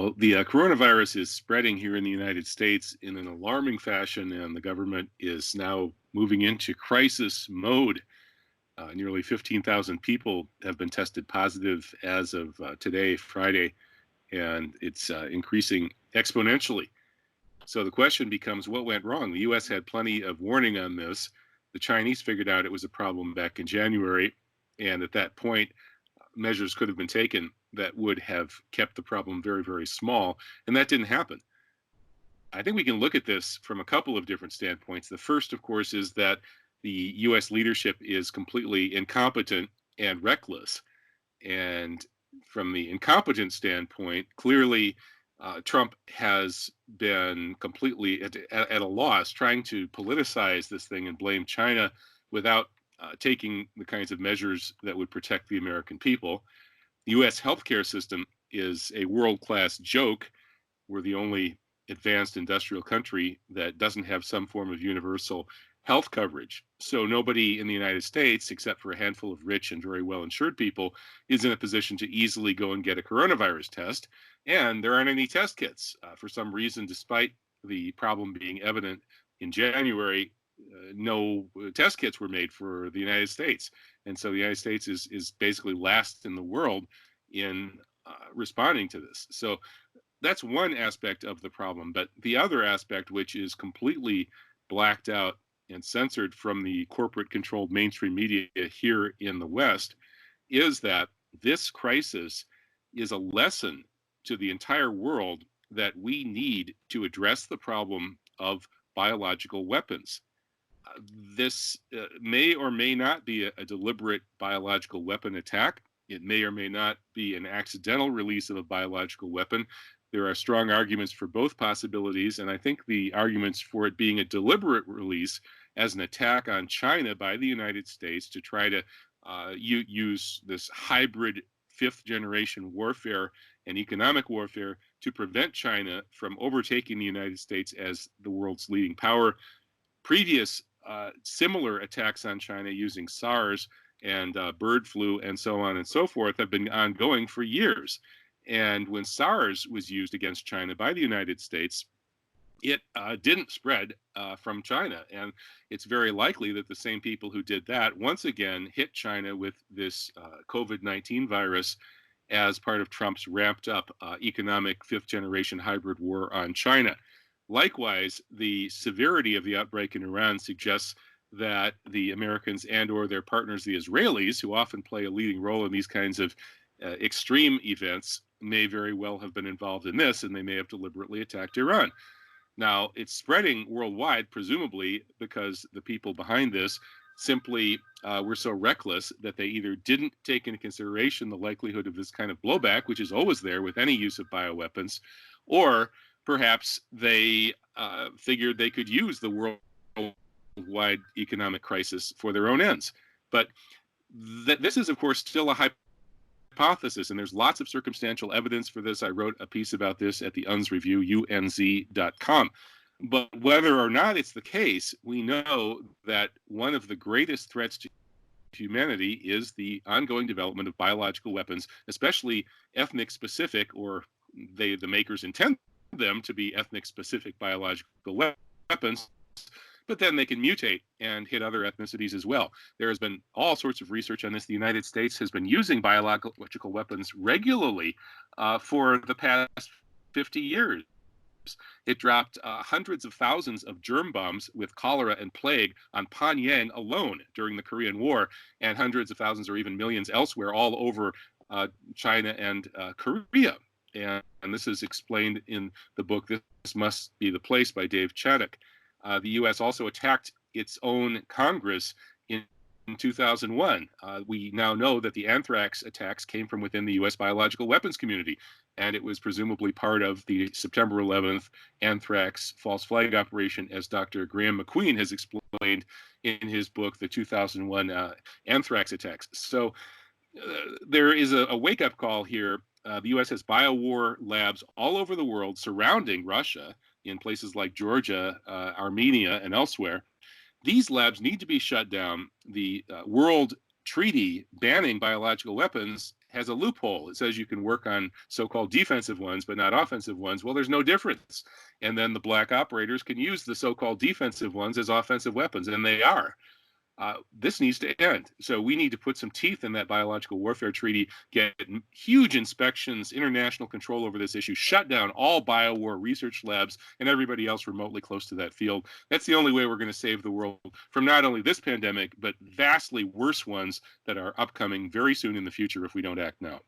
Well, the coronavirus is spreading here in the United States in an alarming fashion, and the government is now moving into crisis mode. Nearly 15,000 people have been tested positive as of today, Friday, and it's increasing exponentially. So the question becomes, what went wrong? The U.S. had plenty of warning on this. The Chinese figured out it was a problem back in January, and at that point, measures could have been taken that would have kept the problem very, very small, and that didn't happen. I think we can look at this from a couple of different standpoints. The first, of course, is that the U.S. leadership is completely incompetent and reckless. And from the incompetent standpoint, clearly Trump has been completely at a loss trying to politicize this thing and blame China without taking the kinds of measures that would protect the American people. The U.S. healthcare system is a world-class joke. We're the only advanced industrial country that doesn't have some form of universal health coverage. So nobody in the United States, except for a handful of rich and very well-insured people, is in a position to easily go and get a coronavirus test. And there aren't any test kits. For some reason, despite the problem being evident in January, no test kits were made for the United States. And so the United States is basically last in the world in responding to this. So that's one aspect of the problem. But the other aspect, which is completely blacked out and censored from the corporate controlled mainstream media here in the West, is that this crisis is a lesson to the entire world that we need to address the problem of biological weapons. This may or may not be a deliberate biological weapon attack. It may or may not be an accidental release of a biological weapon. There are strong arguments for both possibilities, and I think the arguments for it being a deliberate release as an attack on China by the United States to try to use this hybrid fifth generation warfare and economic warfare to prevent China from overtaking the United States as the world's leading power. Previous similar attacks on China using SARS and bird flu and so on and so forth have been ongoing for years. And when SARS was used against China by the United States, it didn't spread from China. And it's very likely that the same people who did that once again hit China with this COVID-19 virus as part of Trump's ramped up economic fifth generation hybrid war on China. Likewise, the severity of the outbreak in Iran suggests that the Americans and or their partners, the Israelis, who often play a leading role in these kinds of extreme events, may very well have been involved in this, and they may have deliberately attacked Iran. Now, it's spreading worldwide, presumably because the people behind this simply were so reckless that they either didn't take into consideration the likelihood of this kind of blowback, which is always there with any use of bioweapons, or perhaps they figured they could use the worldwide economic crisis for their own ends. But this is, of course, still a hypothesis, and there's lots of circumstantial evidence for this. I wrote a piece about this at the UNZ Review, unz.com. But whether or not it's the case, we know that one of the greatest threats to humanity is the ongoing development of biological weapons, especially ethnic specific, or the makers intend them to be ethnic specific biological weapons, but then they can mutate and hit other ethnicities as well. There has been all sorts of research on this. The United States has been using biological weapons regularly for the past 50 years. It dropped hundreds of thousands of germ bombs with cholera and plague on Pyongyang alone during the Korean War, and hundreds of thousands or even millions elsewhere all over China and Korea. And this is explained in the book, This Must Be the Place by Dave Chaddock. The U.S. also attacked its own Congress in 2001. We now know that the anthrax attacks came from within the U.S. biological weapons community, and it was presumably part of the September 11th anthrax false flag operation, as Dr. Graham McQueen has explained in his book, The 2001 Anthrax Attacks. So there is a wake-up call here. The U.S. has biowar labs all over the world surrounding Russia in places like Georgia, Armenia, and elsewhere. These labs need to be shut down. The World Treaty banning biological weapons has a loophole. It says you can work on so-called defensive ones, but not offensive ones. Well, there's no difference. And then the black operators can use the so-called defensive ones as offensive weapons, and they are. This needs to end. So we need to put some teeth in that biological warfare treaty, get huge inspections, international control over this issue, shut down all biowar research labs and everybody else remotely close to that field. That's the only way we're going to save the world from not only this pandemic, but vastly worse ones that are upcoming very soon in the future if we don't act now.